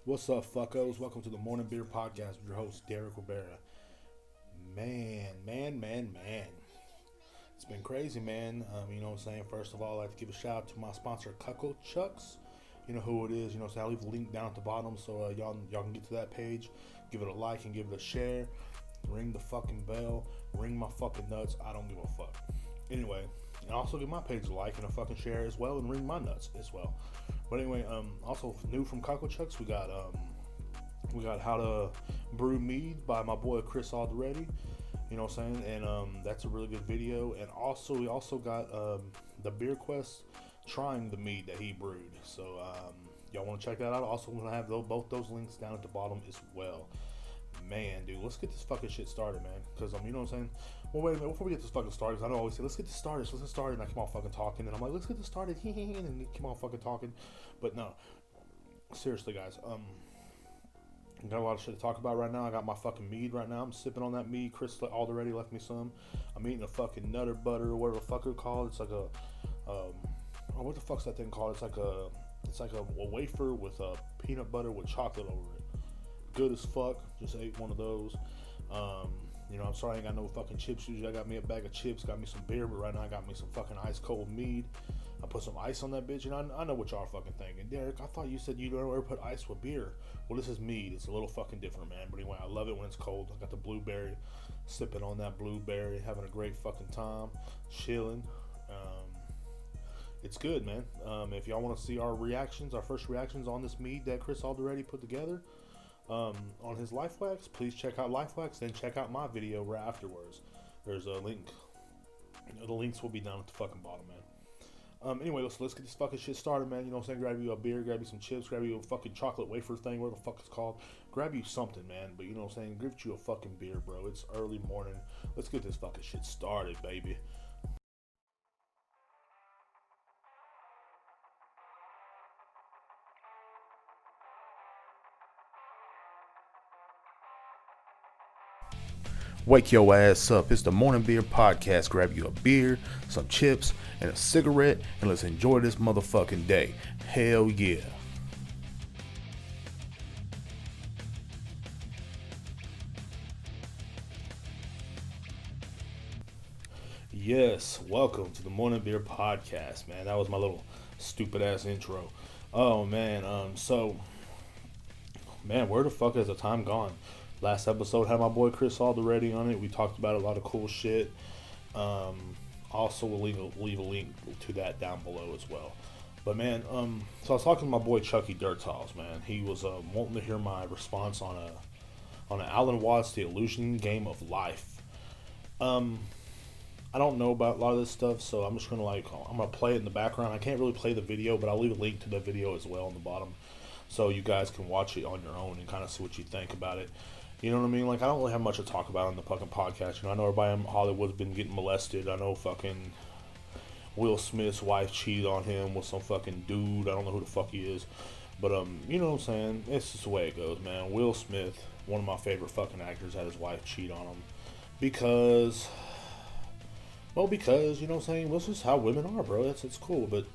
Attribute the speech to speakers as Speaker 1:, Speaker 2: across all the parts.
Speaker 1: What's up, fuckos? Welcome to the Morning Beer Podcast with your host, Derek Rivera. Man. It's been crazy, man. You know what I'm saying? First of all, I'd like to give a shout out to my sponsor, Cuckle Chucks. You know who it is. You know what I'm saying? I'll leave the link down at the bottom so y'all can get to that page. Give it a like and give it a share. Ring the fucking bell. Ring my fucking nuts. I don't give a fuck. Anyway, and also give my page a like and a fucking share as well, and ring my nuts as well. But anyway, also new from Cuckle Chucks, we got How to Brew Mead by my boy Chris Already. You know what I'm saying? And that's a really good video. And also we also got the Beer Quest trying the mead that he brewed. So y'all want to check that out? Also, we're gonna have both those links down at the bottom as well. Man, dude, let's get this fucking shit started, man. Because you know what I'm saying? Well, wait a minute, before we get this fucking started, because I know I always say, let's get this started, and I keep on fucking talking, and I'm like, let's get this started, and keep on fucking talking. But no, seriously, guys, got a lot of shit to talk about right now. I got my fucking mead right now. I'm sipping on that mead. Chris already left me some. I'm eating a fucking nutter butter, or whatever the fuck it's called. It's like what the fuck's that thing called? It's like a wafer with peanut butter with chocolate over it. Good as fuck. Just ate one of those. You know, I'm sorry I ain't got no fucking chips. Usually I got me a bag of chips, got me some beer, but right now I got me some fucking ice cold mead. I put some ice on that bitch, and I know what y'all are fucking thinking. Derek, I thought you said you don't ever put ice with beer. Well, this is mead. It's a little fucking different, man. But anyway, I love it when it's cold. I got the blueberry, sipping on that blueberry, having a great fucking time, chilling. It's good, man. If y'all want to see our first reactions on this mead that Chris already put together, on his Life Wax, please check out Life Wax, then check out my video right afterwards. There's a link. The links will be down at the fucking bottom, man. Anyway, let's get this fucking shit started, man. You know what I'm saying? Grab you a beer, grab you some chips, grab you a fucking chocolate wafer thing, whatever the fuck it's called. Grab you something, man. But you know what I'm saying? Give you a fucking beer, bro. It's early morning. Let's get this fucking shit started, baby. Wake your ass up. It's the Morning Beer Podcast. Grab you a beer, some chips, and a cigarette, and let's enjoy this motherfucking day. Hell yeah. Yes, welcome to the Morning Beer Podcast, man. That was my little stupid ass intro. Oh man, man, where the fuck has the time gone? Last episode had my boy Chris already on it. We talked about a lot of cool shit. Also, we'll leave a link to that down below as well. But man, so I was talking to my boy Chucky Dirtals, man. He was wanting to hear my response on an Alan Watts The Illusion Game of Life. I don't know about a lot of this stuff, so I'm just I'm gonna play it in the background. I can't really play the video, but I'll leave a link to the video as well on the bottom, so you guys can watch it on your own and kind of see what you think about it. You know what I mean? Like, I don't really have much to talk about on the fucking podcast. You know, I know everybody in Hollywood's been getting molested. I know fucking Will Smith's wife cheated on him with some fucking dude. I don't know who the fuck he is. But, you know what I'm saying? It's just the way it goes, man. Will Smith, one of my favorite fucking actors, had his wife cheat on him. Because, you know what I'm saying? This is how women are, bro. It's cool. But,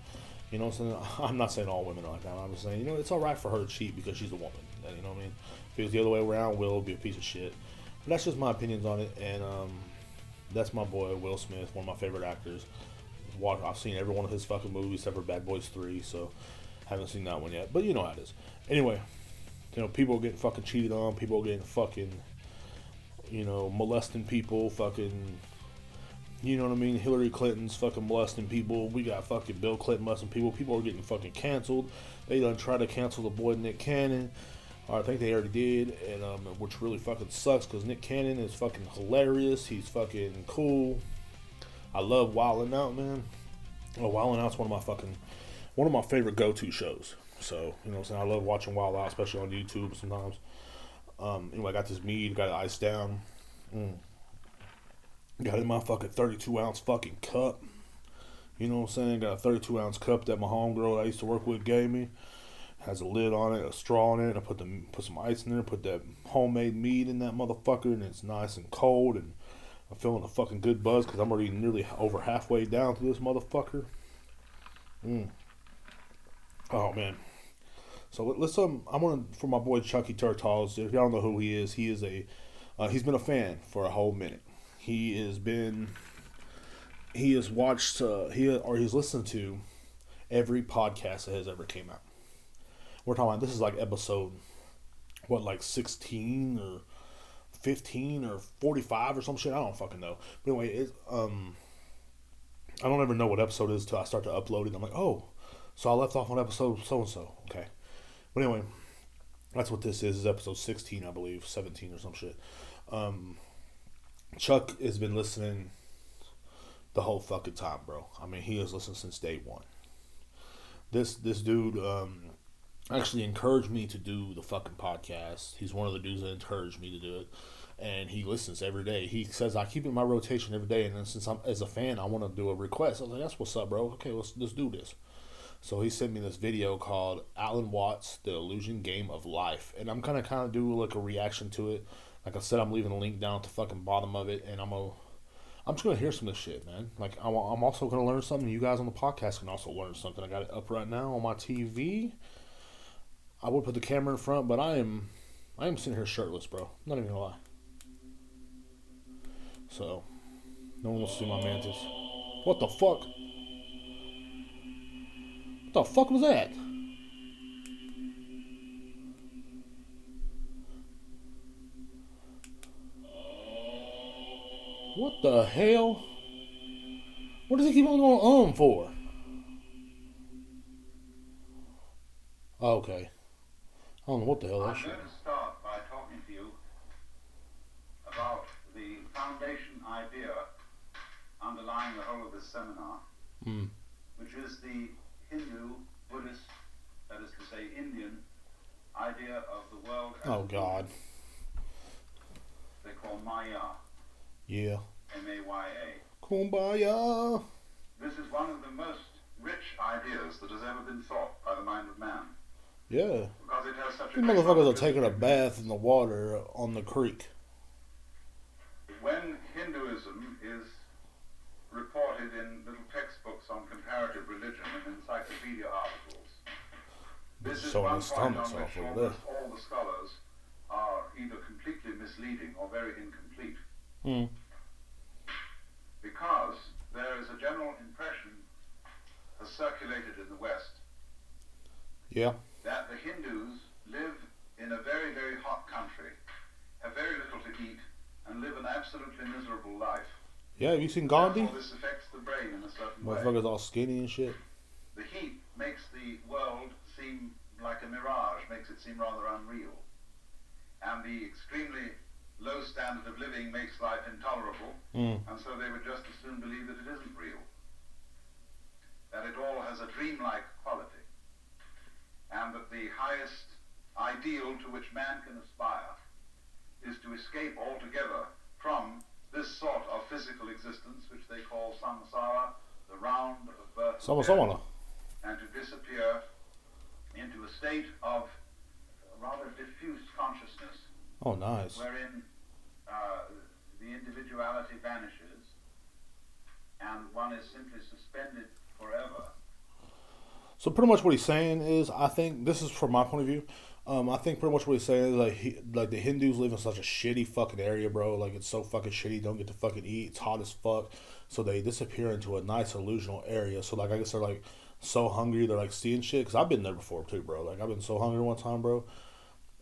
Speaker 1: you know what I'm saying? I'm not saying all women are like that. I'm just saying, you know, it's alright for her to cheat because she's a woman. You know what I mean? If it was the other way around, Will would be a piece of shit. But that's just my opinions on it, and that's my boy Will Smith, one of my favorite actors. I've seen every one of his fucking movies except for Bad Boys 3, so haven't seen that one yet. But you know how it is. Anyway, you know, people are getting fucking cheated on, people are getting fucking, you know, molesting people, fucking, you know what I mean? Hillary Clinton's fucking molesting people. We got fucking Bill Clinton molesting people. People are getting fucking canceled. They done tried to cancel the boy Nick Cannon. I think they already did, and which really fucking sucks because Nick Cannon is fucking hilarious. He's fucking cool. I love Wildin' Out, man. Well, Wildin' Out's one of my favorite go-to shows. So, you know what I'm saying? I love watching Wild Out, especially on YouTube sometimes. Anyway, I got this mead, got it iced down. Got it in my fucking 32-ounce fucking cup. You know what I'm saying? Got a 32-ounce cup that my homegirl I used to work with gave me. Has a lid on it, a straw in it. I put some ice in there, put that homemade mead in that motherfucker, and it's nice and cold, and I'm feeling a fucking good buzz because I'm already nearly over halfway down through this motherfucker. Oh man, So let's I want to for my boy Chucky Turtles. If y'all don't know who he is he's been a fan for a whole minute. He has watched he's listened to every podcast that has ever came out. We're talking about this is like episode what like 16 or 15 or 45 or some shit. I don't fucking know. But anyway, I don't ever know what episode it is until I start to upload it. I'm like, oh, so I left off on episode so and so. Okay. But anyway, that's what this is. It's episode 16, I believe, 17 or some shit. Chuck has been listening the whole fucking time, bro. I mean, he has listened since day one. This dude actually encouraged me to do the fucking podcast. He's one of the dudes that encouraged me to do it. And he listens every day. He says, I keep it in my rotation every day. And then since I'm as a fan, I want to do a request. I was like, that's what's up, bro. Okay, let's do this. So he sent me this video called Alan Watts, The Illusion Game of Life. And I'm kind of do like a reaction to it. Like I said, I'm leaving a link down at the fucking bottom of it. And I'm just going to hear some of this shit, man. Like, I'm also going to learn something. You guys on the podcast can also learn something. I got it up right now on my TV. I would put the camera in front, but I am sitting here shirtless, bro. I'm not even going to lie. So, no one will see my mantis. What the fuck? What the fuck was that? What the hell? What does he keep on going for? Okay. I don't know what the hell that shit is.
Speaker 2: I'm going to start by talking to you about the foundation idea underlying the whole of this seminar, which is the Hindu, Buddhist, that is to say Indian, idea of the world as
Speaker 1: oh God.
Speaker 2: They call Maya.
Speaker 1: Yeah.
Speaker 2: M-A-Y-A.
Speaker 1: Kumbaya.
Speaker 2: This is one of the most rich ideas that has ever been thought by the mind of man.
Speaker 1: Yeah.
Speaker 2: Because it has such a
Speaker 1: These motherfuckers are taking a bath in the water on the creek.
Speaker 2: When Hinduism is reported in little textbooks on comparative religion and encyclopedia articles, this is one point on which almost all the scholars are either completely misleading or very incomplete. Because there is a general impression has circulated in the West that the Hindus live in a very, very hot country, have very little to eat, and live an absolutely miserable life.
Speaker 1: Yeah, have you seen Gandhi?
Speaker 2: Therefore, this affects the brain in a certain way.
Speaker 1: Motherfuckers all skinny and shit.
Speaker 2: The heat makes the world seem like a mirage, makes it seem rather unreal. And the extremely low standard of living makes life intolerable, and so they would just as soon believe that it isn't real. That it all has a dreamlike quality, and that the highest ideal to which man can aspire is to escape altogether from this sort of physical existence, which they call samsara, the round of birth and death, and to disappear into a state of rather diffuse consciousness.
Speaker 1: Oh, nice.
Speaker 2: Wherein the individuality vanishes and one is simply suspended forever.
Speaker 1: So pretty much what he's saying is, I think, this is from my point of view, I think pretty much what he's saying is like the Hindus live in such a shitty fucking area, bro. Like it's so fucking shitty, don't get to fucking eat, it's hot as fuck. So they disappear into a nice illusional area. So like I guess they're like so hungry, they're like seeing shit. Cause I've been there before too, bro. Like I've been so hungry one time, bro.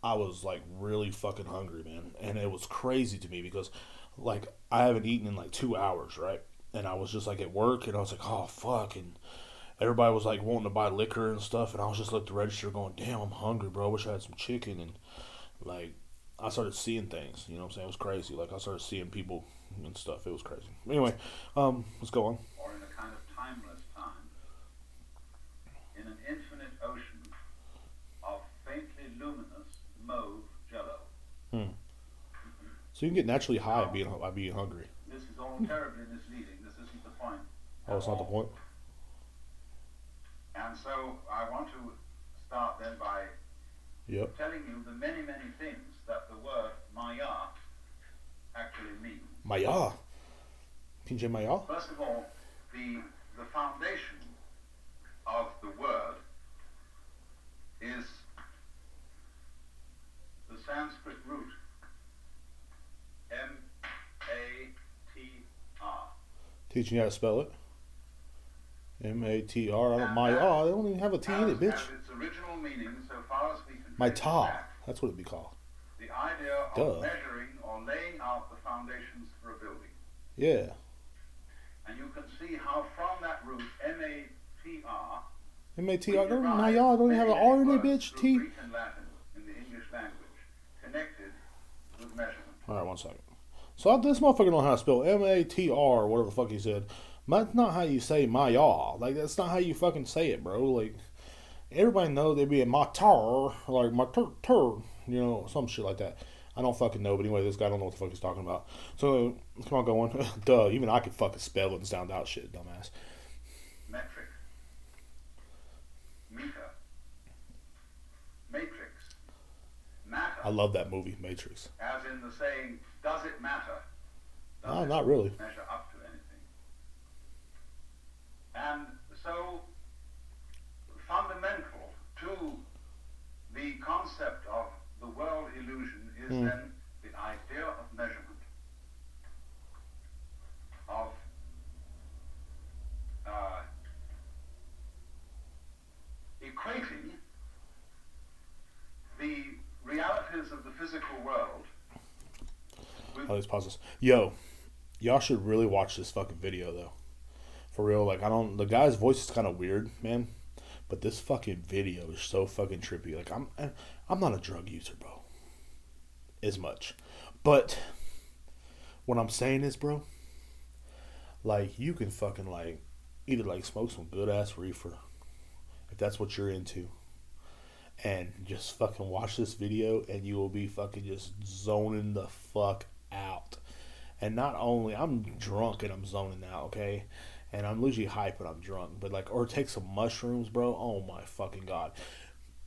Speaker 1: I was like really fucking hungry, man. And it was crazy to me because like I haven't eaten in like 2 hours, right? And I was just like at work and I was like, oh fuck. And everybody was like wanting to buy liquor and stuff. And I was just at the register going, damn, I'm hungry, bro. I wish I had some chicken. And like I started seeing things, you know what I'm saying? It was crazy. Like I started seeing people and stuff. It was crazy. Anyway, let's go on.
Speaker 2: Or in a kind of timeless time, in an infinite ocean of faintly luminous mauve jello.
Speaker 1: So you can get naturally high by being hungry.
Speaker 2: This is all terribly misleading. This isn't the point.
Speaker 1: Oh, it's not the point?
Speaker 2: And so I want to start then by telling you the many, many things that the word Maya actually means.
Speaker 1: Maya? PJ Maya?
Speaker 2: First of all, the foundation of the word is
Speaker 1: Teaching you how to spell it. M-A-T-R. They don't even have a T in it, bitch.
Speaker 2: As its original meaning, so far as we can
Speaker 1: My
Speaker 2: trace it
Speaker 1: ta.
Speaker 2: back,
Speaker 1: That's what it'd be called.
Speaker 2: the idea of
Speaker 1: Duh.
Speaker 2: measuring or laying out the foundations for a building.
Speaker 1: Yeah.
Speaker 2: And you can see how from that root, M-A-T-R,
Speaker 1: M-A-T-R. Y'all don't even have an R in it, bitch. T.
Speaker 2: Greek and Latin in the English language, connected with measurement.
Speaker 1: Alright, 1 second. So this motherfucker don't know how to spell M-A-T-R, whatever the fuck he said. That's not how you say my y'all. Like, that's not how you fucking say it, bro. Like, everybody knows they'd be a my tar, like my tur, you know, some shit like that. I don't fucking know, but anyway, this guy don't know what the fuck he's talking about. So, come on, going. Duh, even I could fucking spell it and sound out shit, dumbass.
Speaker 2: Metric. Meter. Matrix. Matter.
Speaker 1: I love that movie, Matrix.
Speaker 2: As in the saying, does it matter? Does
Speaker 1: No,
Speaker 2: it
Speaker 1: not really.
Speaker 2: measure up to anything? And so, fundamental to the concept of the world illusion is then the idea of measurement. Of equating the realities of the physical world with
Speaker 1: Let's pause this. Yo, y'all should really watch this fucking video though. For real, like the guy's voice is kind of weird, man. But this fucking video is so fucking trippy. Like I'm not a drug user, bro. As much. But what I'm saying is, bro, like you can fucking like either like smoke some good ass reefer if that's what you're into. And just fucking watch this video and you will be fucking just zoning the fuck out. And not only I'm drunk and I'm zoning out, okay? And I'm usually hype when I'm drunk, but like, or take some mushrooms, bro. Oh my fucking god!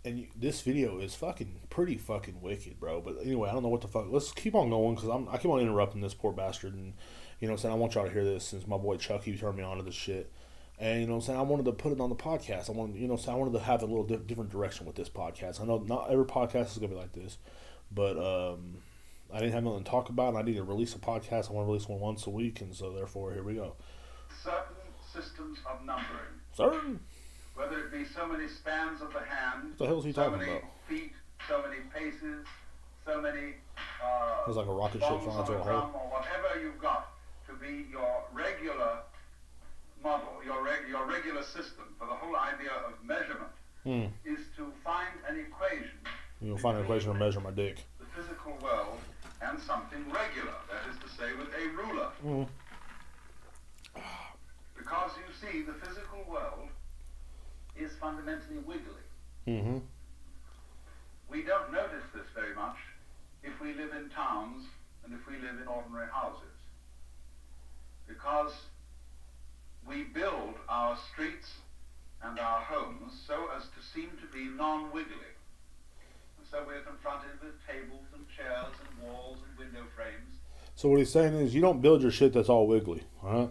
Speaker 1: And this video is fucking pretty fucking wicked, bro. But anyway, I don't know what the fuck. Let's keep on going because I keep on interrupting this poor bastard, and you know, what I'm saying, I want y'all to hear this since my boy Chucky turned me on to this shit. And you know, what I'm saying, I wanted to put it on the podcast. I wanted to have a little different direction with this podcast. I know not every podcast is gonna be like this, but I didn't have nothing to talk about, and I need to release a podcast. I want to release one once a week, and so therefore, here we go.
Speaker 2: certain systems of numbering.
Speaker 1: Certain.
Speaker 2: Whether it be so many spans of the hand,
Speaker 1: What the hell is he
Speaker 2: so
Speaker 1: talking
Speaker 2: many
Speaker 1: about?
Speaker 2: feet, so many paces, so many
Speaker 1: It's like a rocket ship
Speaker 2: bombs
Speaker 1: flying
Speaker 2: on
Speaker 1: into
Speaker 2: a
Speaker 1: a
Speaker 2: drum,
Speaker 1: hole.
Speaker 2: or whatever you've got to be your regular model, your regular system for the whole idea of measurement is to find an equation.
Speaker 1: You'll find an equation to measure my dick.
Speaker 2: The physical world and something regular, that is to say, with a ruler. Because you see, the physical world is fundamentally wiggly.
Speaker 1: Mm-hmm.
Speaker 2: We don't notice this very much if we live in towns and if we live in ordinary houses. Because we build our streets and our homes so as to seem to be non-wiggly. And so we're confronted with tables and chairs and walls and window frames.
Speaker 1: So what he's saying is you don't build your shit that's all wiggly, alright?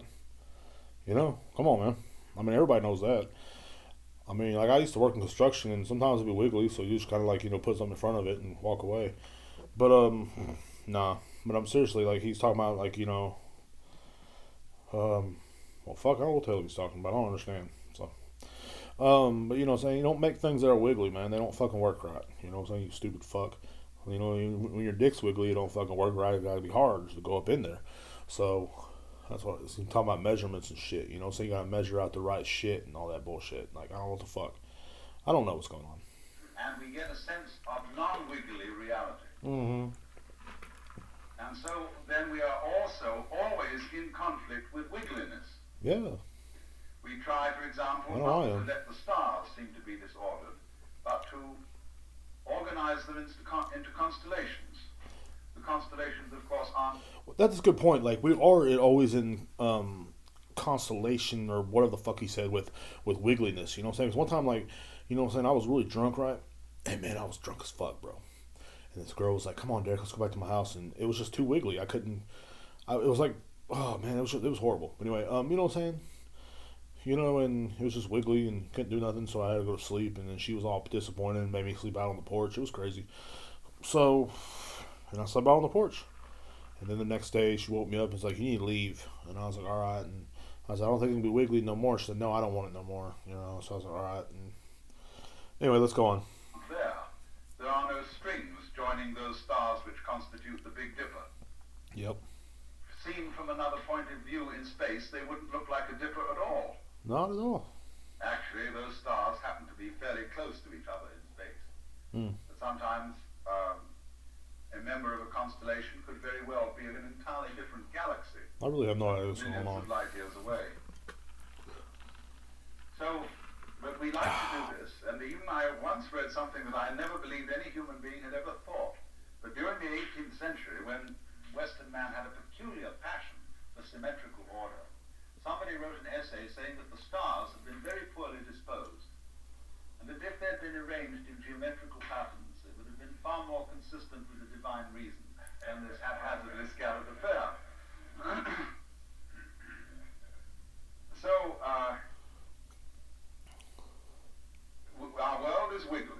Speaker 1: You know? Come on, man. I mean, everybody knows that. I mean, like, I used to work in construction, and sometimes it'd be wiggly, so you just kind of, like, you know, put something in front of it and walk away. But, nah. But I'm seriously, like, he's talking about, like, you know, well, fuck, I don't know what the hell he's talking about. I don't understand. So, but, you know what I'm saying? You don't make things that are wiggly, man. They don't fucking work right. You know what I'm saying? You stupid fuck. You know, when your dick's wiggly, it don't fucking work right. It gotta be hard to go up in there. So, that's what he's talking about, measurements and shit. You know, so you gotta measure out the right shit and all that bullshit. Like, I don't know what the fuck. I don't know what's going on.
Speaker 2: And we get a sense of non-wiggly reality.
Speaker 1: Mm-hmm.
Speaker 2: And so then we are also always in conflict with wiggliness.
Speaker 1: Yeah.
Speaker 2: We try, for example,
Speaker 1: I know
Speaker 2: not
Speaker 1: I
Speaker 2: to
Speaker 1: am.
Speaker 2: let the stars seem to be disordered, but to organize them into constellations. The constellations, of course, aren't...
Speaker 1: That's a good point. Like, we are always in constellation or whatever the fuck he said with wiggliness. You know what I'm saying? 'Cause one time, like, you know what I'm saying, I was really drunk, right? And man, I was drunk as fuck, bro. And this girl was like, "Come on, Derek, let's go back to my house." And it was just too wiggly. It was like, oh man, it was horrible. But anyway, you know what I'm saying? You know, and it was just wiggly and couldn't do nothing, so I had to go to sleep. And then she was all disappointed and made me sleep out on the porch. It was crazy. So, and I slept out on the porch. And then the next day, she woke me up and was like, "You need to leave." And I was like, "All right." And I said, I don't think it can be wiggly no more. She said, no, I don't want it no more. You know, so I was like, all right. And anyway, let's go on.
Speaker 2: There are no strings joining those stars which constitute the Big Dipper.
Speaker 1: Yep.
Speaker 2: Seen from another point of view in space, they wouldn't look like a dipper at all.
Speaker 1: Not at all.
Speaker 2: Actually, those stars happen to be fairly close to each other in space. But sometimes a member of a constellation could very well be in an entirely different galaxy.
Speaker 1: I really have no idea what's going on.
Speaker 2: Millions of light years away. So, but we like to do this, and even I once read something that I never believed any human being had ever thought. But during the 18th century, when Western man had a peculiar passion for symmetrical order, somebody wrote an essay saying that the stars had been very poorly disposed, and that if they'd been arranged in geometrical patterns, it would have been far more consistent with the divine reason than this haphazardly scattered affair. So, our world is wiggly.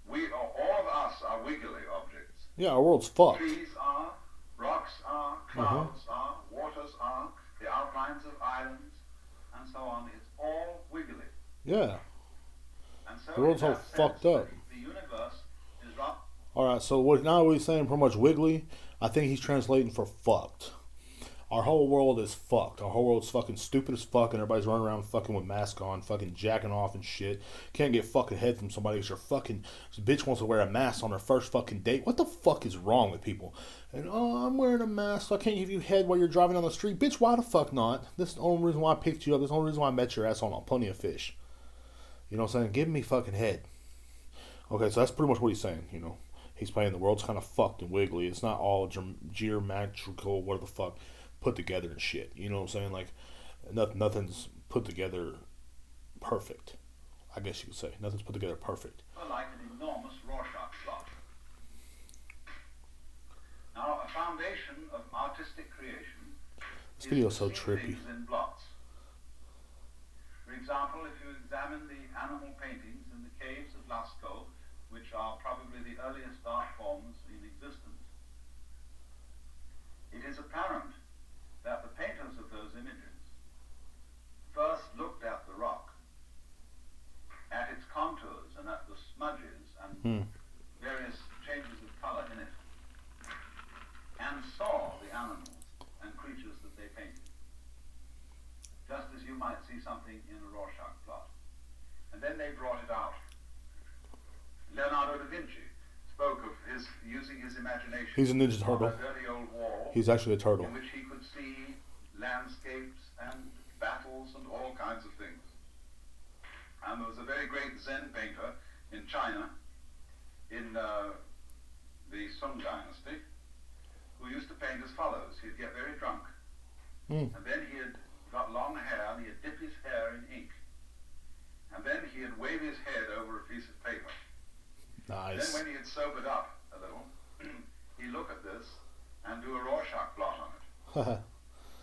Speaker 2: All of us are wiggly objects.
Speaker 1: Yeah, our world's fucked.
Speaker 2: Trees are, rocks are, clouds are, waters are, the outlines of islands, and so on. It's all wiggly.
Speaker 1: Yeah.
Speaker 2: And so
Speaker 1: The world's all fucked up.
Speaker 2: The universe is rough.
Speaker 1: Alright, so what now he's saying pretty much wiggly, I think he's translating for fucked. Our whole world is fucked. Our whole world's fucking stupid as fuck, and everybody's running around fucking with masks on, fucking jacking off and shit. Can't get fucking head from somebody because your fucking bitch wants to wear a mask on her first fucking date. What the fuck is wrong with people? And, oh, I'm wearing a mask, so I can't give you head while you're driving on the street. Bitch, why the fuck not? This is the only reason why I picked you up. This is the only reason why I met your ass on Plenty of Fish. You know what I'm saying? Give me fucking head. Okay, so that's pretty much what he's saying, you know. He's playing the world's kind of fucked and wiggly. It's not all geometrical, what the fuck, put together and shit. You know what I'm saying? Like, nothing's put together perfect. I guess you could say. Nothing's put together perfect.
Speaker 2: Like an enormous Rorschach plot. Now, a foundation of artistic creation
Speaker 1: This video is so
Speaker 2: to see
Speaker 1: trippy.
Speaker 2: things in blots. For example, if you examine the animal paintings in the caves of Lascaux, which are probably the earliest art forms in existence, it is apparent that the painters of those images first looked at the rock, at its contours and at the smudges and various changes of color in it, and saw the animals and creatures that they painted, just as you might see something in a Rorschach plot. And then they brought it out. Leonardo da Vinci spoke of his using his imagination.
Speaker 1: He's a Ninja Turtle.
Speaker 2: On a dirty old wall.
Speaker 1: He's actually a turtle.
Speaker 2: In which he could see landscapes and battles and all kinds of things. And there was a very great Zen painter in China, in the Sung Dynasty, who used to paint as follows. He'd get very drunk, and then he had got long hair, and he'd dip his hair in ink, and then he'd wave his head over a piece of paper.
Speaker 1: Nice.
Speaker 2: Then when he had sobered up a little, he'd look at this and do a Rorschach blot on it.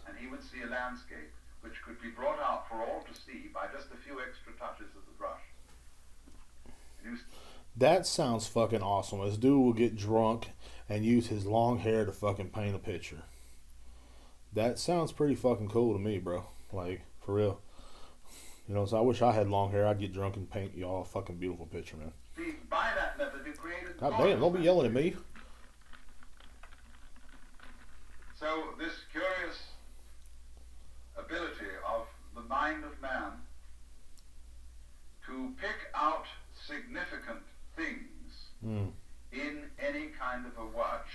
Speaker 2: And he would see a landscape which could be brought out for all to see by just a few extra touches of the brush.
Speaker 1: That sounds fucking awesome. This dude will get drunk and use his long hair to fucking paint a picture. That sounds pretty fucking cool to me, bro. Like, for real. You know, so I wish I had long hair. I'd get drunk and paint y'all a fucking beautiful picture, man.
Speaker 2: See, by that method you created...
Speaker 1: God damn, don't be yelling at me.
Speaker 2: So this curious ability of the mind of man to pick out significant things in any kind of a watch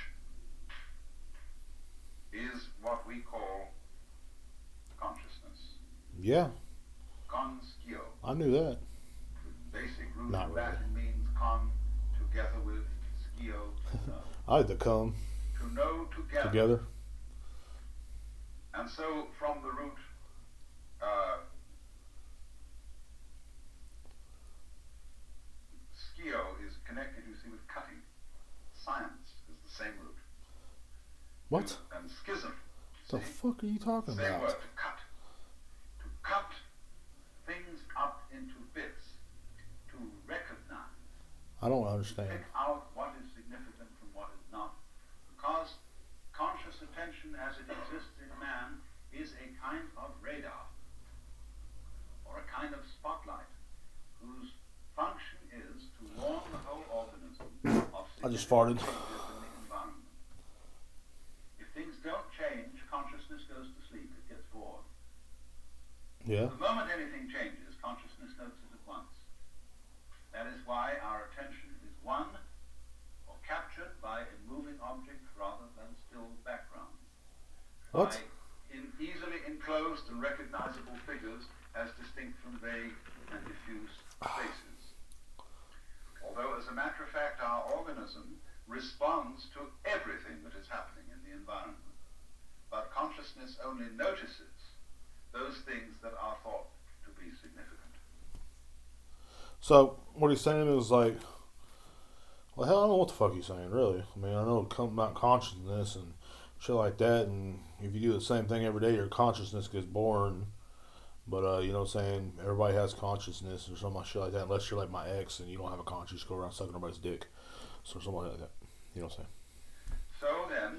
Speaker 2: is what we call consciousness.
Speaker 1: Yeah.
Speaker 2: Conscio.
Speaker 1: I knew that.
Speaker 2: The basic root
Speaker 1: Not
Speaker 2: of
Speaker 1: really.
Speaker 2: Latin means con, together with, scio, to know.
Speaker 1: I had to come
Speaker 2: To know together.
Speaker 1: together.
Speaker 2: And so from the root, scio is connected, you see, with cutting. Science is the same root.
Speaker 1: What?
Speaker 2: And schism.
Speaker 1: The
Speaker 2: see?
Speaker 1: fuck are you talking
Speaker 2: Same
Speaker 1: about?
Speaker 2: word, to cut. To cut things up into bits. To recognize.
Speaker 1: I don't understand.
Speaker 2: Pick out what is significant from what is not. Because conscious attention as it exists in man is a kind radar, or a kind of spotlight, whose function is to warn the whole organism of
Speaker 1: I just
Speaker 2: significant
Speaker 1: farted.
Speaker 2: changes in the environment. If things don't change, consciousness goes to sleep. It gets bored.
Speaker 1: Yeah.
Speaker 2: The moment anything changes, consciousness notes it at once. That is why our attention is won or captured by a moving object rather than still background.
Speaker 1: What?
Speaker 2: By easily enclosed and recognizable figures as distinct from vague and diffuse spaces. Although, as a matter of fact, our organism responds to everything that is happening in the environment. But consciousness only notices those things that are thought to be significant.
Speaker 1: So what he's saying is like, well, hell, I don't know what the fuck he's saying, really. I mean, I know about consciousness and shit like that, and if you do the same thing every day, your consciousness gets boring. But you know what I'm saying? Everybody has consciousness or something like shit like that, unless you're like my ex and you don't have a conscience, you go around sucking everybody's dick. So something like that. You know what I'm saying?
Speaker 2: So then,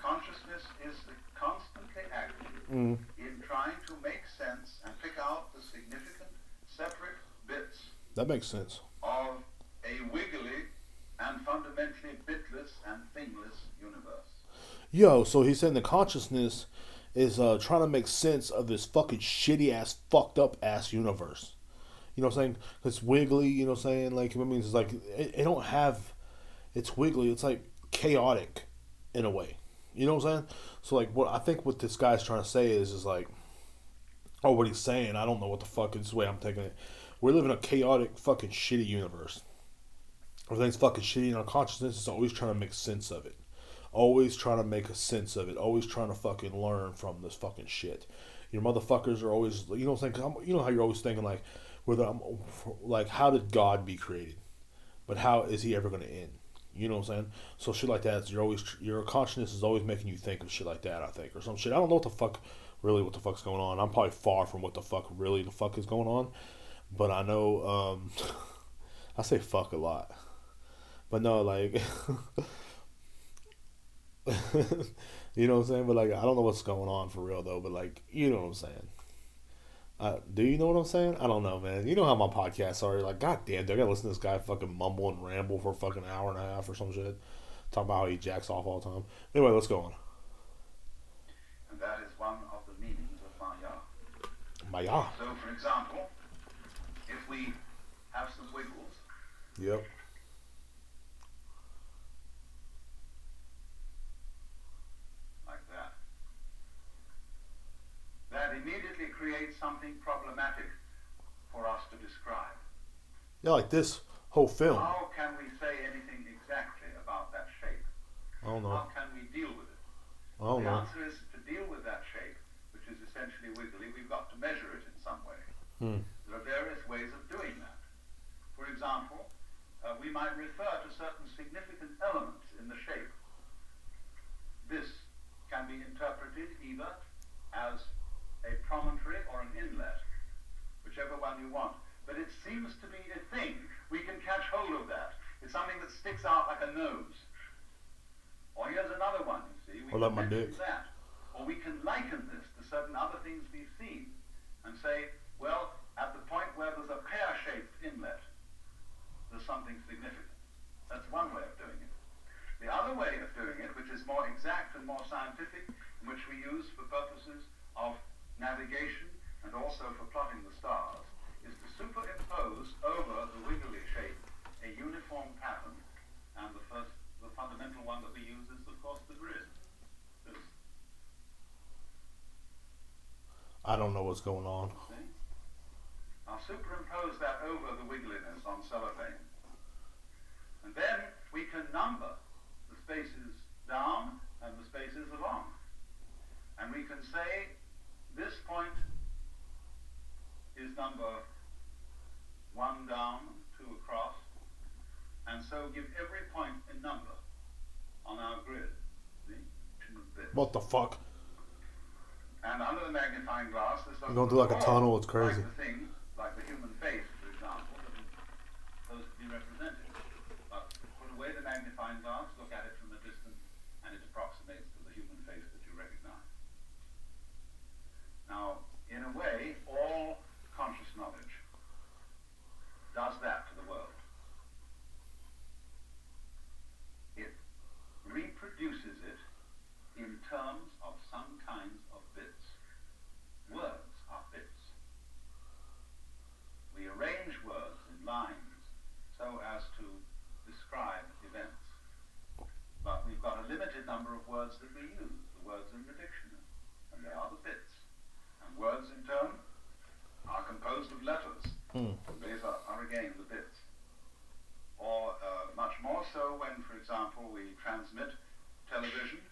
Speaker 2: consciousness is constantly active in trying to make sense and pick out the significant separate bits
Speaker 1: That makes sense.
Speaker 2: of a wiggly and fundamentally bitless and thingless universe.
Speaker 1: Yo, so he's saying the consciousness is trying to make sense of this fucking shitty ass, fucked up ass universe. You know what I'm saying? It's wiggly, you know what I'm saying? Like, it means it's like, it don't have, it's wiggly, it's like chaotic in a way. You know what I'm saying? So, like, what I think what this guy's trying to say is like, or what he's saying, I don't know what the fuck is the way I'm taking it. We're living a chaotic, fucking shitty universe. Everything's fucking shitty, and our consciousness is always trying to make sense of it. Always trying to make a sense of it. Always trying to fucking learn from this fucking shit. Your motherfuckers are always, you know what I'm saying? You know how you're always thinking like, like, how did God be created? But how is he ever going to end? You know what I'm saying? So shit like that, your consciousness is always making you think of shit like that, I think, or some shit. I don't know what the fuck is going on. I'm probably far from what the fuck is going on. But I know, I say fuck a lot. But no, like, you know what I'm saying? But like, I don't know what's going on for real though. But like, you know what I'm saying? Do you know what I'm saying? I don't know, man. You know how my podcasts are. Like, goddamn, do I gotta listen to this guy fucking mumble and ramble for a fucking hour and a half or some shit? Talking about how he jacks off all the time. Anyway, let's go on.
Speaker 2: And that is one of the meanings of Maya.
Speaker 1: Maya.
Speaker 2: So, for example, if we have some wiggles,
Speaker 1: Yep.
Speaker 2: like that, that immediately creates something problematic for us to describe.
Speaker 1: Yeah, like this whole film.
Speaker 2: How can we say anything exactly about that shape?
Speaker 1: I don't know.
Speaker 2: How can we deal with it?
Speaker 1: I don't
Speaker 2: The
Speaker 1: know.
Speaker 2: answer is to deal with that shape, which is essentially wiggly, we've got to measure it in some way. There are various ways of doing that. For example, we might refer to certain significant elements in the shape. This can be interpreted either as a promontory or an inlet, whichever one you want. But it seems to be a thing. We can catch hold of that. It's something that sticks out like a nose. Or here's another one, you see. We
Speaker 1: Or
Speaker 2: can
Speaker 1: like my
Speaker 2: mention
Speaker 1: dick.
Speaker 2: that. Or we can liken this to certain other things we've seen and say, well, at the point where there's a pear-shaped inlet, there's something significant. That's one way of doing it. The other way of doing it, which is more exact and more scientific, and which we use for purposes of navigation and also for plotting the stars, is to superimpose over the wiggly shape a uniform pattern, and the fundamental one that we use is, of course, the grid. This.
Speaker 1: I don't know what's going on.
Speaker 2: See? Now superimpose that over the wiggliness on cellophane. And then we can number the spaces down and the spaces along. And we can say this point is number 1 down, 2 across, and so give every point a number on our grid. See?
Speaker 1: What the fuck?
Speaker 2: And under the magnifying glass, this
Speaker 1: You're going through like a tunnel, it's crazy.
Speaker 2: like the thing, like the human face, for example, that is supposed to be represented. But put away the magnifying glass, look at it from a distance, and it approximates to the human face that you recognize. Now, in a number of words that we use, the words in the dictionary, and they are the bits. And words in turn are composed of letters. These are again the bits. Or much more so when, for example, we transmit television.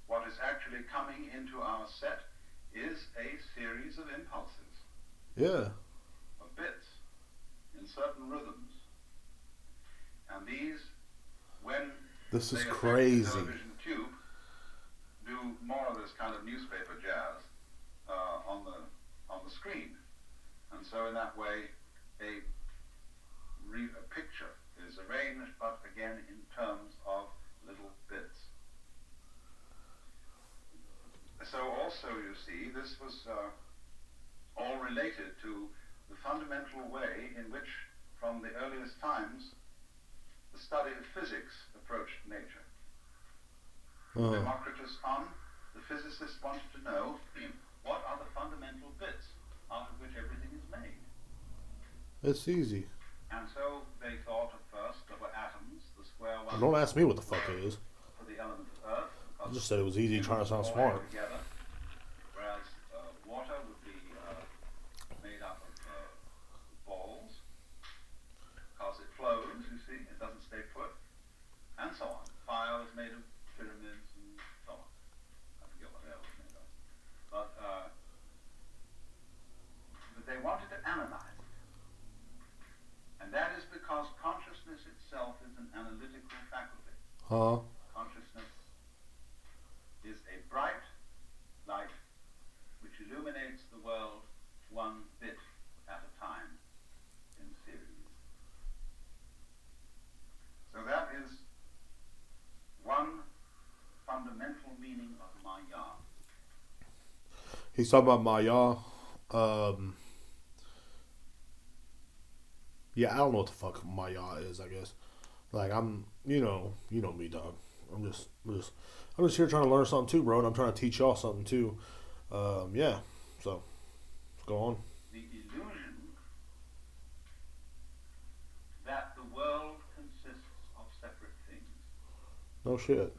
Speaker 2: What is actually coming into our set is a series of impulses.
Speaker 1: Yeah.
Speaker 2: Of bits in certain rhythms. And these, when
Speaker 1: This is
Speaker 2: they affect
Speaker 1: crazy.
Speaker 2: the television tube, do more of this kind of newspaper jazz on the screen. And so in that way, a picture is arranged, but again in terms of little bits. So also, you see, this was all related to the fundamental way in which, from the earliest times, the study of physics approached nature. Democritus on, the physicists wanted to know what are the fundamental bits out of which everything is made.
Speaker 1: It's easy.
Speaker 2: And so they thought at first there were atoms, the square ones.
Speaker 1: Don't ask me what the fuck it is.
Speaker 2: For the element Earth.
Speaker 1: I just said it was easy trying to sound smart.
Speaker 2: Together, whereas water would be made up of balls, because it flows, you see, it doesn't stay put, and so on. Fire is made of pyramids and so on. I forget what air was made of. But they wanted to analyze it. And that is because consciousness itself is an analytical faculty. Consciousness is a bright light which illuminates the world one bit at a time in series. So that is one fundamental meaning of Maya.
Speaker 1: He's talking about Maya. Yeah, I don't know what the fuck Maya is, I guess. Like, you know me, dog. I'm just here trying to learn something too, bro, and I'm trying to teach y'all something too. Yeah, so let's go on.
Speaker 2: The illusion that the world consists of separate things.
Speaker 1: No shit.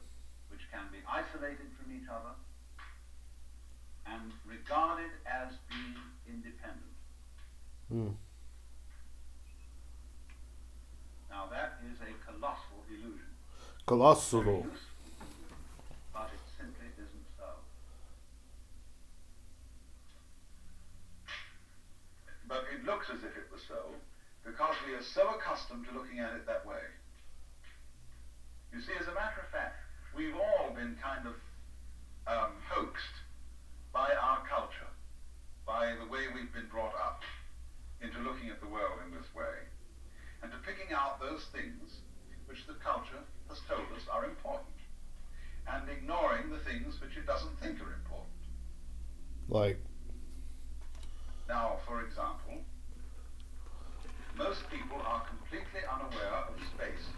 Speaker 2: Which can be isolated from each other and regarded as being independent. Now that is a colossal illusion.
Speaker 1: Colossal.
Speaker 2: But it simply isn't so. But it looks as if it was so, because we are so accustomed to looking at it that way. You see, as a matter of fact, we've all been kind of hoaxed by our culture, by the way we've been brought up, into looking at the world in this way, and to picking out those things which the culture has told us are important, and ignoring the things which it doesn't think are important.
Speaker 1: Like?
Speaker 2: Now, for example, most people are completely unaware of space.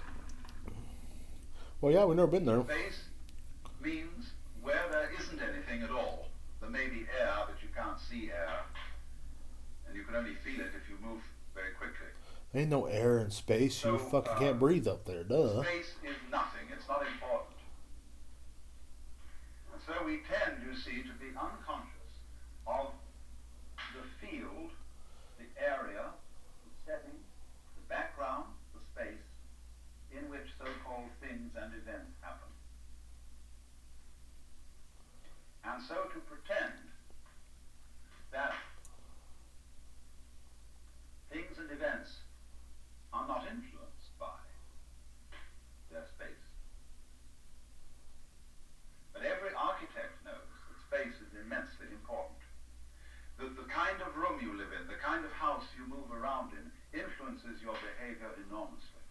Speaker 1: Well, yeah, we've never been there.
Speaker 2: Space means where there isn't anything at all. There may be air, but you can't see air, and you can only feel it if you move very quickly.
Speaker 1: Ain't no air in space.
Speaker 2: So,
Speaker 1: you fucking can't breathe up there, duh.
Speaker 2: Space is nothing. It's not important. And so we tend, you see, to be unconscious of the field, the area, the setting, the background, the space in which so-called things and events happen. And so to pretend that things and events are not influenced by their space. But every architect knows that space is immensely important. That the kind of room you live in, the kind of house you move around in, influences your behavior enormously.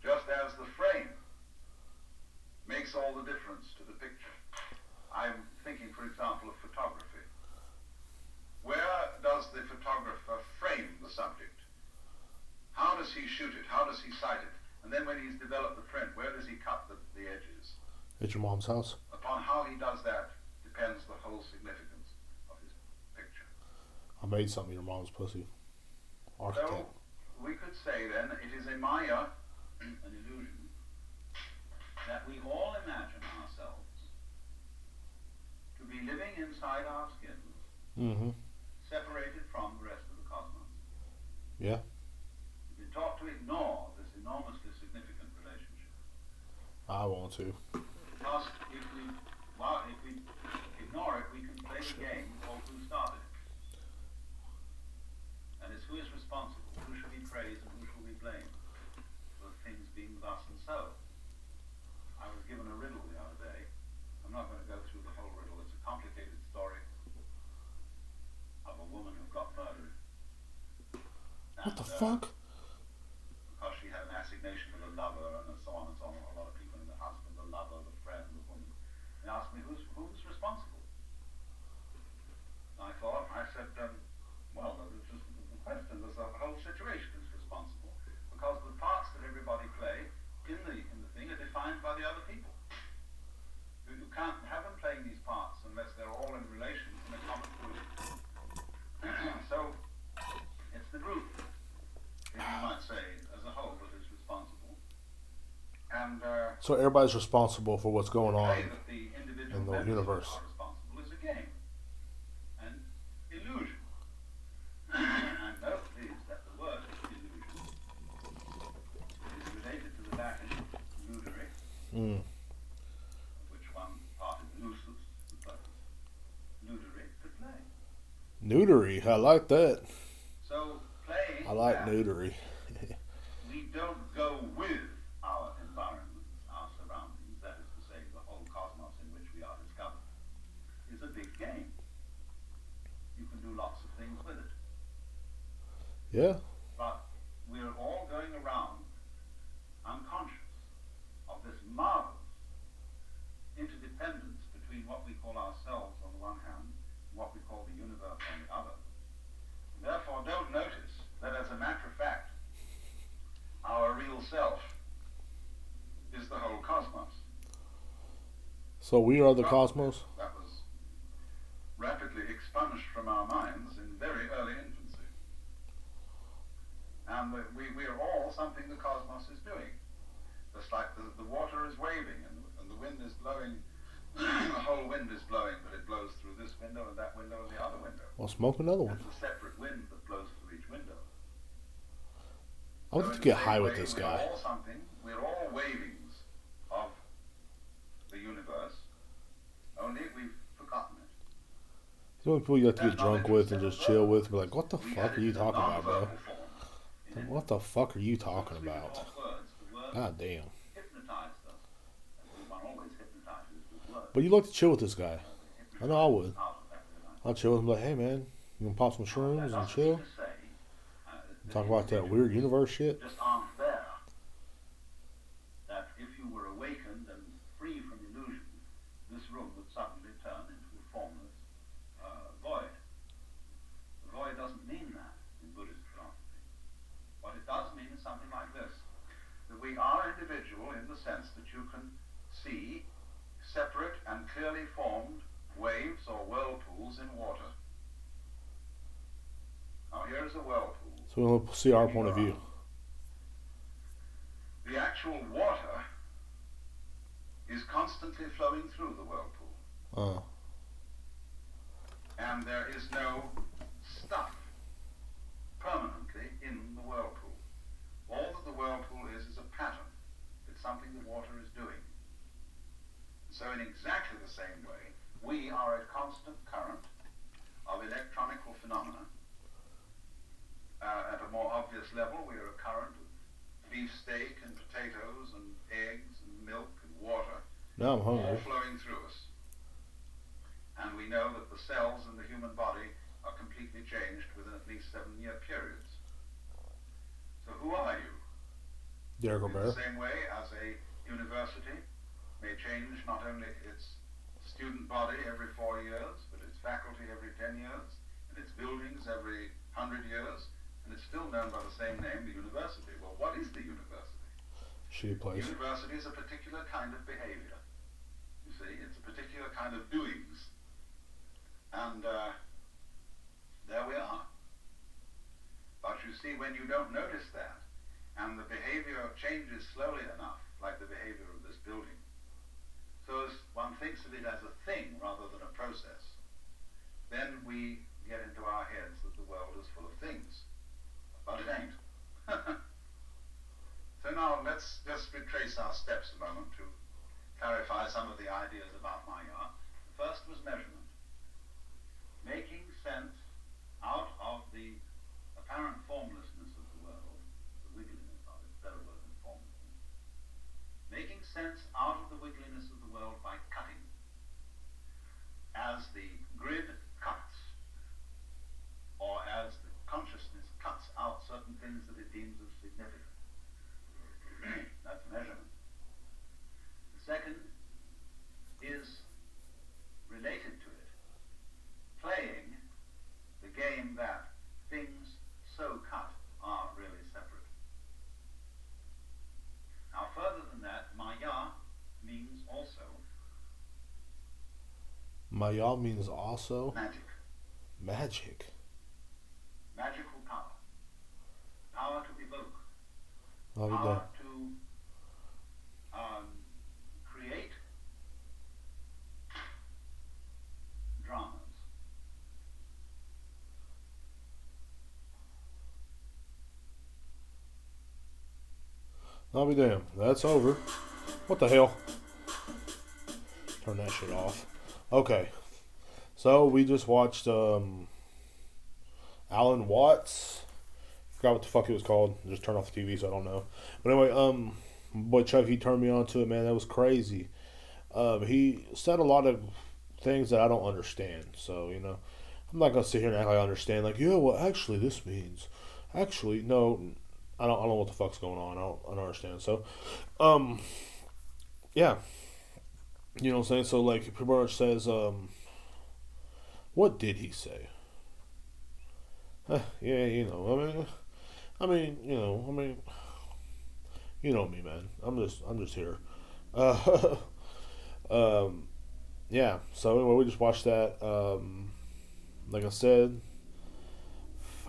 Speaker 2: Just as the frame makes all the difference to the picture. I'm thinking, for example, of photography. Where does the photographer frame the subject? How does he shoot it? How does he sight it? And then when he's developed the print, where does he cut the edges?
Speaker 1: At your mom's house.
Speaker 2: Upon how he does that depends the whole significance of his picture.
Speaker 1: I made something in your mom's pussy. Architect.
Speaker 2: So we could say then it is a Maya, an illusion,
Speaker 1: Mm-hmm.
Speaker 2: separated from the rest of the cosmos.
Speaker 1: Yeah.
Speaker 2: You've been taught to ignore this enormously significant relationship.
Speaker 1: I want to.
Speaker 2: Because if we ignore it, we can play the game called Who Started It. And it's who is responsible, who should we praise and who should we blame for things being thus and so. I was given a riddle the other day. I'm not going to go through the whole riddle. It's a complicated story of a woman who got murdered.
Speaker 1: What the fuck?
Speaker 2: Because she had an assignation with a lover and so on and so on. A lot of people in the husband, the lover, the friend, the woman. They asked me who's responsible. And I said, well, there's just the question. There's the whole situation is responsible because the parts that everybody play in the thing are defined by the other people. You can't have them playing these parts unless they're all in relation in a common group. So it's the group, if you might say, as a whole that is responsible. And
Speaker 1: So everybody's responsible for what's going on
Speaker 2: that the individual
Speaker 1: in the
Speaker 2: members
Speaker 1: universe.
Speaker 2: are responsible is a game, an illusion. And note please that the word illusion is related to the Latin ludere, which one part is lusus, but ludere to play.
Speaker 1: Neutery. I like that.
Speaker 2: So playing.
Speaker 1: I like
Speaker 2: that,
Speaker 1: neutery.
Speaker 2: we don't go with our environment, our surroundings, that is to say, the whole cosmos in which we are discovered, is a big game. You can do lots of things with it.
Speaker 1: Yeah.
Speaker 2: But we're all going around unconscious of this marvelous interdependence between what we call ourselves on the one hand and what we call the universe on the other. Therefore, don't notice that as a matter of fact, our real self is the whole cosmos.
Speaker 1: So we are the cosmos?
Speaker 2: That was rapidly expunged from our minds in very early infancy. And we are all something the cosmos is doing. Just like the water is waving and the wind is blowing, the whole wind is blowing, but it blows through this window and that window and the other window.
Speaker 1: I'll smoke another one.
Speaker 2: It's a separate wind that blows through each window.
Speaker 1: I want to get high with this guy.
Speaker 2: We're all something. We're all wavings of the universe. Only we've forgotten it.
Speaker 1: The only people you have to get drunk with and just chill with, be like, what the fuck are you talking about, bro? What the fuck are you talking about? God damn. But you like to chill with this guy. I know I would. I'll chill with him like, hey man, you gonna pop some shrooms and chill? Talk about that weird universe shit.
Speaker 2: Just aren't there. That if you were awakened and free from illusion, this room would suddenly turn into a formless void. The void doesn't mean that in Buddhist philosophy. What it does mean is something like this: that we are individual in the sense that you can see separate and clearly formed waves or whirlpools in water. Now here is a whirlpool.
Speaker 1: So we'll see our point of view.
Speaker 2: The actual water is constantly flowing through the whirlpool. And there is no stuff permanently in the whirlpool. All that the whirlpool is a pattern. It's something the water is doing. So in exactly the same way, we are a constant current of electronical phenomena. At a more obvious level, we are a current of beefsteak and potatoes and eggs and milk and water,
Speaker 1: Now I'm
Speaker 2: all
Speaker 1: hungry.
Speaker 2: flowing through us. And we know that the cells in the human body are completely changed within at least 7-year periods. So who are you?
Speaker 1: Derek
Speaker 2: In
Speaker 1: O'Bear.
Speaker 2: the same way as a university may change not only its student body every 4 years, but its faculty every 10 years, and its buildings every 100 years, and it's still known by the same name, the university. Well, what is the university?
Speaker 1: Shitty place.
Speaker 2: University is a particular kind of behavior. You see, it's a particular kind of doings. And there we are. But you see, when you don't notice that, and the behavior changes slowly enough, like the behavior of this building, so as one thinks of it as a thing rather than a process, then we get into our heads that the world is full of things. But it ain't. So now let's just retrace our steps a moment to clarify some of the ideas about Maya. The first was measurement. Making sense out of the apparent formlessness of the world, the wiggliness of it, better word than formlessness. Making sense out of the wiggliness of the world by cutting. As the grid cuts, or as the consciousness cuts out certain things that it deems of significance. That's measurement. The second is related to it, playing the game that things so cut are really separate. Now further than that, Maya means also.
Speaker 1: Maya means also?
Speaker 2: Magic.
Speaker 1: Magic.
Speaker 2: Magical power. Power to evoke.
Speaker 1: I'll be
Speaker 2: Power
Speaker 1: there.
Speaker 2: to create dramas.
Speaker 1: I'll be damned. That's over. What the hell? Turn that shit off. Okay. So we just watched Alan Watts. Forgot what the fuck it was called. Just turned off the TV, so I don't know. But anyway, boy Chucky turned me on to it, man. That was crazy. He said a lot of things that I don't understand. So, you know, I'm not gonna sit here and act like I understand. Like, yeah, well, actually, this means. Actually, no, I don't know what the fuck's going on. I don't understand. So, yeah, you know what I'm saying. So, like, he pretty much says, what did he say? Yeah, you know, you know me, man. I'm just here. Yeah. So anyway, we just watched that. Like I said,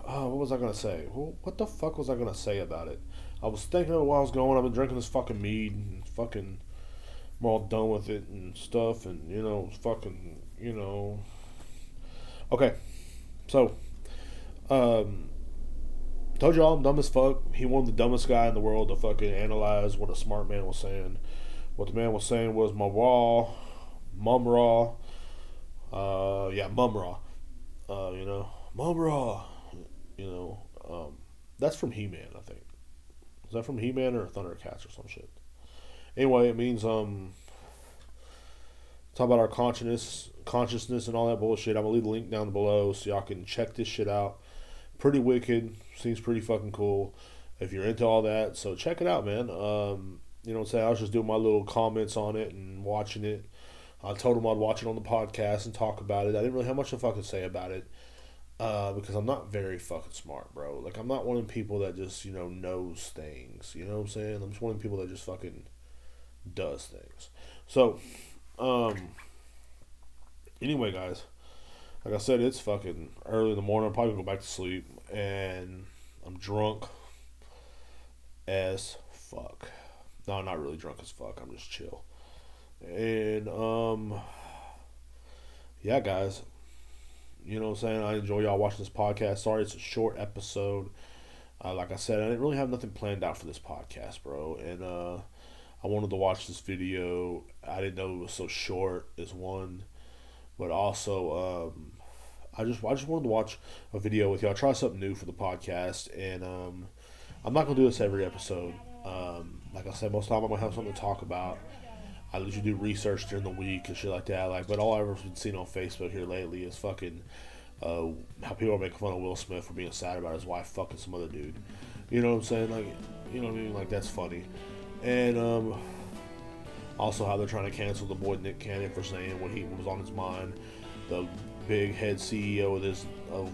Speaker 1: what was I gonna say? Well, what the fuck was I gonna say about it? I was thinking of it while I was going. I've been drinking this fucking mead and fucking. I'm all done with it and stuff, and you know, fucking, you know. Okay, so, told y'all I'm dumb as fuck. He wanted the dumbest guy in the world to fucking analyze what a smart man was saying. What the man was saying was mum raw, mum raw. You know, mum raw. You know, that's from He-Man, I think. Is that from He-Man or Thundercats or some shit? Anyway, it means talk about our consciousness and all that bullshit. I'm gonna leave the link down below so y'all can check this shit out. Pretty wicked, seems pretty fucking cool if you're into all that. So check it out, man. You know what I'm saying? I was just doing my little comments on it and watching it. I told him I'd watch it on the podcast and talk about it. I didn't really have much to fucking say about it because I'm not very fucking smart, bro. Like, I'm not one of the people that just, you know, knows things. You know what I'm saying? I'm just one of the people that just fucking does things. So, anyway, guys, like I said, it's fucking early in the morning. I'm probably gonna go back to sleep, and I'm drunk as fuck. No, I'm not really drunk as fuck. I'm just chill. And yeah, guys, you know what I'm saying? I enjoy y'all watching this podcast. Sorry, it's a short episode. Like I said, I didn't really have nothing planned out for this podcast, bro. And I wanted to watch this video. I didn't know it was so short, is one. But also, I just wanted to watch a video with y'all. Try something new for the podcast. And I'm not going to do this every episode. Like I said, most of the time I'm going to have something to talk about. I usually do research during the week and shit like that. Like, but all I've ever been seeing on Facebook here lately is fucking how people are making fun of Will Smith for being sad about his wife fucking some other dude. You know what I'm saying? Like, you know what I mean? Like, that's funny. And also how they're trying to cancel the boy Nick Cannon for saying what was on his mind. The big head CEO of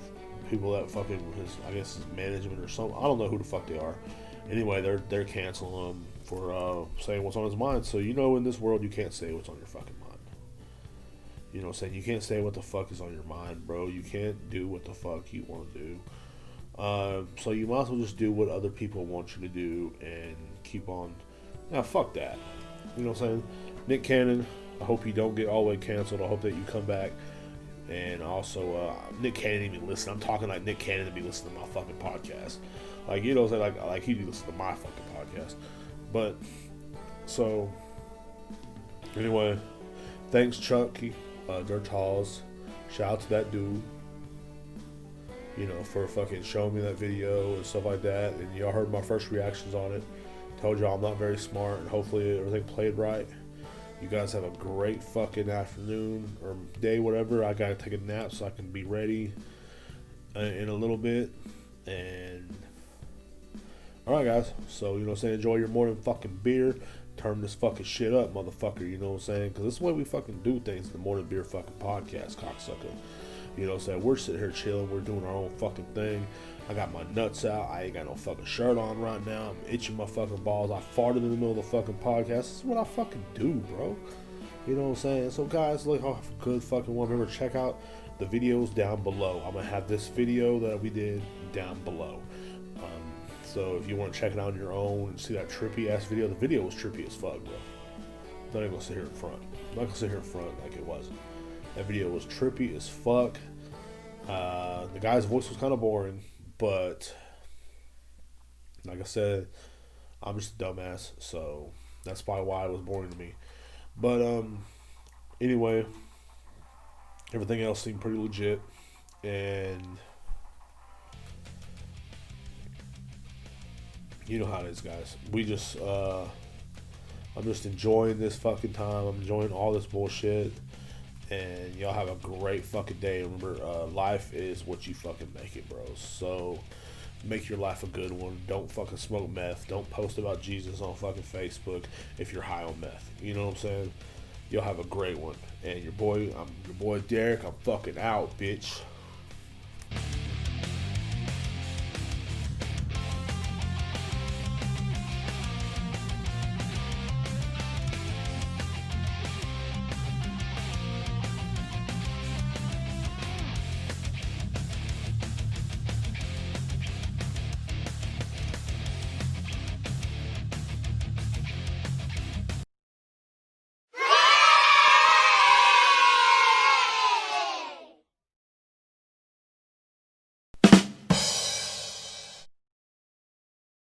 Speaker 1: people that fucking I guess his management or something. I don't know who the fuck they are. Anyway, they're canceling him for saying what's on his mind. So, you know, in this world, you can't say what's on your fucking mind. You know what I'm saying? You can't say what the fuck is on your mind, bro. You can't do what the fuck you want to do. So you might as well just do what other people want you to do and keep on. Now, fuck that. You know what I'm saying? Nick Cannon, I hope you don't get all the way canceled. I hope that you come back And also, Nick Cannon didn't even listen. I'm talking like Nick Cannon to be listening to my fucking podcast. Like, you know, like he listen to my fucking podcast. But, so, anyway, thanks, Chucky, Dirt Halls. Shout out to that dude, you know, for fucking showing me that video and stuff like that. And y'all heard my first reactions on it. Told y'all I'm not very smart, and hopefully everything played right. You guys have a great fucking afternoon or day, whatever. I gotta take a nap so I can be ready in a little bit. And alright, guys. So, you know what I'm saying? Enjoy your morning fucking beer. Turn this fucking shit up, motherfucker. You know what I'm saying? Because this is the way we fucking do things in the Morning Beer fucking podcast, cocksucker. You know what I'm saying? We're sitting here chilling. We're doing our own fucking thing. I got my nuts out. I ain't got no fucking shirt on right now. I'm itching my fucking balls. I farted in the middle of the fucking podcast. This is what I fucking do, bro. You know what I'm saying? So, guys, look, have a good fucking one. Remember, check out the videos down below. I'm going to have this video that we did down below. So, if you want to check it out on your own and see that trippy-ass video, the video was trippy as fuck, bro. I'm not even going to sit here in front. I'm not going to sit here in front like it wasn't. That video was trippy as fuck. The guy's voice was kind of boring, but like I said, I'm just a dumbass, so that's probably why it was boring to me. But anyway, everything else seemed pretty legit, and you know how it is, guys. We just I'm just enjoying this fucking time. I'm enjoying all this bullshit. And y'all have a great fucking day. Remember, life is what you fucking make it, bro. So, make your life a good one. Don't fucking smoke meth. Don't post about Jesus on fucking Facebook if you're high on meth. You know what I'm saying? Y'all have a great one. And I'm your boy Derek. I'm fucking out, bitch.